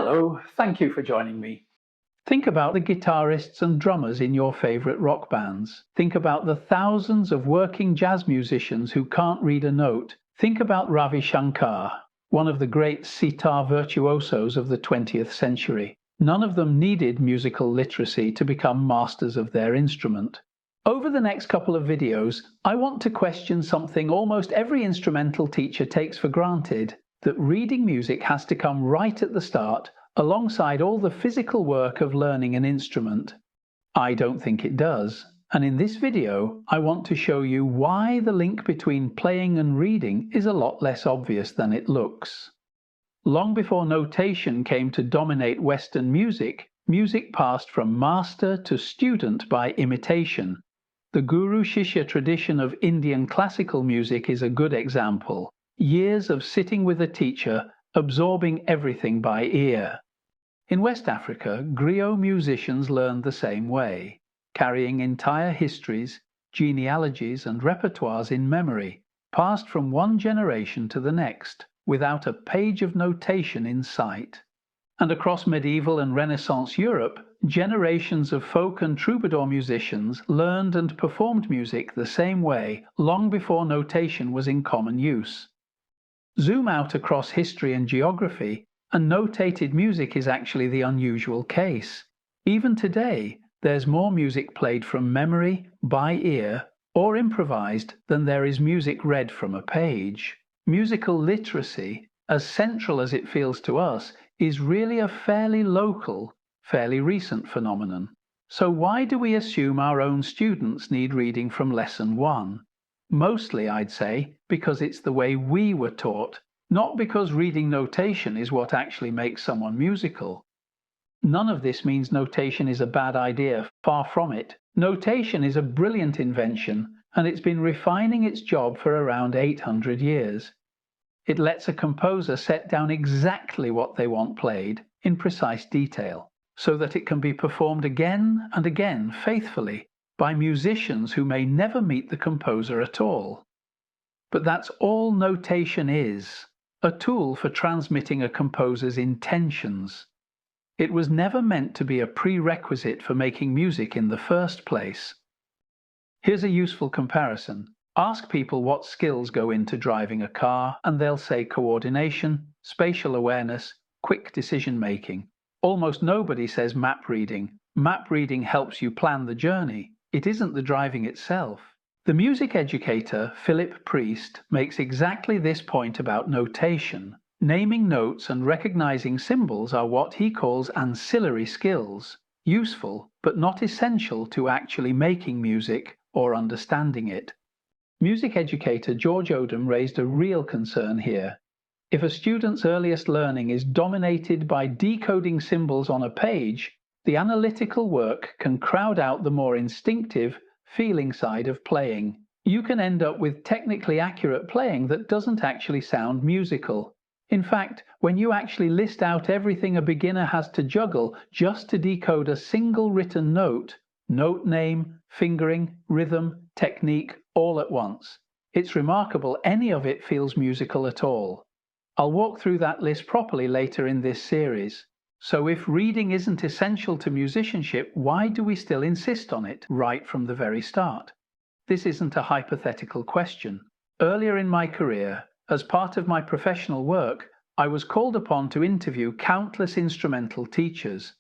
Hello, thank you for joining me. Think about the guitarists and drummers in your favorite rock bands. Think about the thousands of working jazz musicians who can't read a note. Think about Ravi Shankar, one of the great sitar virtuosos of the 20th century. None of them needed musical literacy to become masters of their instrument. Over the next couple of videos, I want to question something almost every instrumental teacher takes for granted, that reading music has to come right at the start, alongside all the physical work of learning an instrument. I don't think it does, and in this video I want to show you why the link between playing and reading is a lot less obvious than it looks. Long before notation came to dominate Western music, music passed from master to student by imitation. The Guru-Shishya tradition of Indian classical music is a good example. Years of sitting with a teacher, absorbing everything by ear. In West Africa, griot musicians learned the same way, carrying entire histories, genealogies and repertoires in memory, passed from one generation to the next, without a page of notation in sight. And across medieval and Renaissance Europe, generations of folk and troubadour musicians learned and performed music the same way long before notation was in common use. Zoom out across history and geography, and notated music is actually the unusual case. Even today, there's more music played from memory, by ear, or improvised than there is music read from a page. Musical literacy, as central as it feels to us, is really a fairly local, fairly recent phenomenon. So why do we assume our own students need reading from Lesson 1? Mostly, I'd say, because it's the way we were taught, not because reading notation is what actually makes someone musical. None of this means notation is a bad idea, far from it. Notation is a brilliant invention, and it's been refining its job for around 800 years. It lets a composer set down exactly what they want played, in precise detail, so that it can be performed again and again faithfully, by musicians who may never meet the composer at all. But that's all notation is, a tool for transmitting a composer's intentions. It was never meant to be a prerequisite for making music in the first place. Here's a useful comparison. Ask people what skills go into driving a car, and they'll say coordination, spatial awareness, quick decision-making. Almost nobody says map reading. Map reading helps you plan the journey. It isn't the driving itself. The music educator, Philip Priest, makes exactly this point about notation. Naming notes and recognizing symbols are what he calls ancillary skills, useful but not essential to actually making music or understanding it. Music educator George Odom raised a real concern here. If a student's earliest learning is dominated by decoding symbols on a page, the analytical work can crowd out the more instinctive, feeling side of playing. You can end up with technically accurate playing that doesn't actually sound musical. In fact, when you actually list out everything a beginner has to juggle just to decode a single written note, note name, fingering, rhythm, technique, all at once, it's remarkable any of it feels musical at all. I'll walk through that list properly later in this series. So if reading isn't essential to musicianship, why do we still insist on it right from the very start? This isn't a hypothetical question. Earlier in my career, as part of my professional work, I was called upon to interview countless instrumental teachers.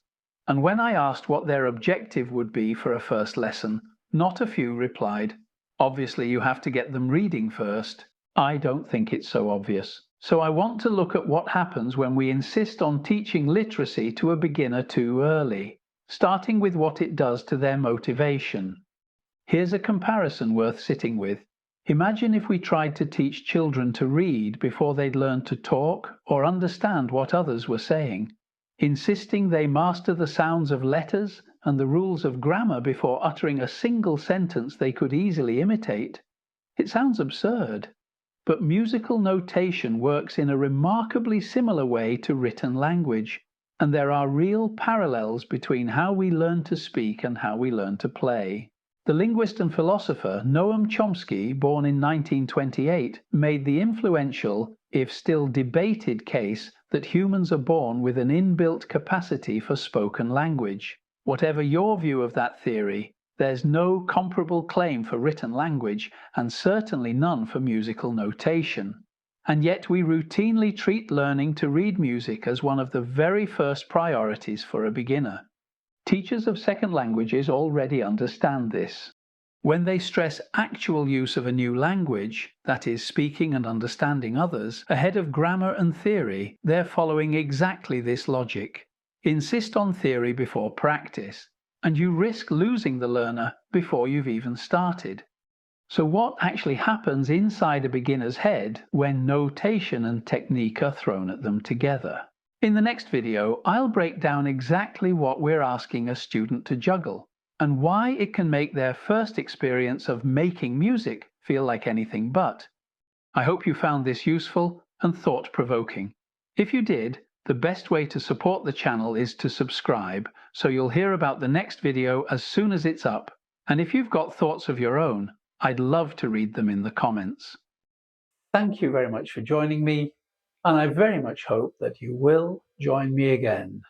And when I asked what their objective would be for a first lesson, not a few replied, "Obviously you have to get them reading first." I don't think it's so obvious. So I want to look at what happens when we insist on teaching literacy to a beginner too early, starting with what it does to their motivation. Here's a comparison worth sitting with. Imagine if we tried to teach children to read before they'd learned to talk or understand what others were saying, insisting they master the sounds of letters and the rules of grammar before uttering a single sentence they could easily imitate. It sounds absurd. But musical notation works in a remarkably similar way to written language, and there are real parallels between how we learn to speak and how we learn to play. The linguist and philosopher Noam Chomsky, born in 1928, made the influential, if still debated, case that humans are born with an inbuilt capacity for spoken language. Whatever your view of that theory, there's no comparable claim for written language, and certainly none for musical notation. And yet we routinely treat learning to read music as one of the very first priorities for a beginner. Teachers of second languages already understand this. When they stress actual use of a new language, that is, speaking and understanding others, ahead of grammar and theory, they're following exactly this logic. Insist on theory before practice, and you risk losing the learner before you've even started. So what actually happens inside a beginner's head when notation and technique are thrown at them together? In the next video, I'll break down exactly what we're asking a student to juggle, and why it can make their first experience of making music feel like anything but. I hope you found this useful and thought-provoking. If you did, the best way to support the channel is to subscribe, so you'll hear about the next video as soon as it's up. And if you've got thoughts of your own, I'd love to read them in the comments. Thank you very much for joining me, and I very much hope that you will join me again.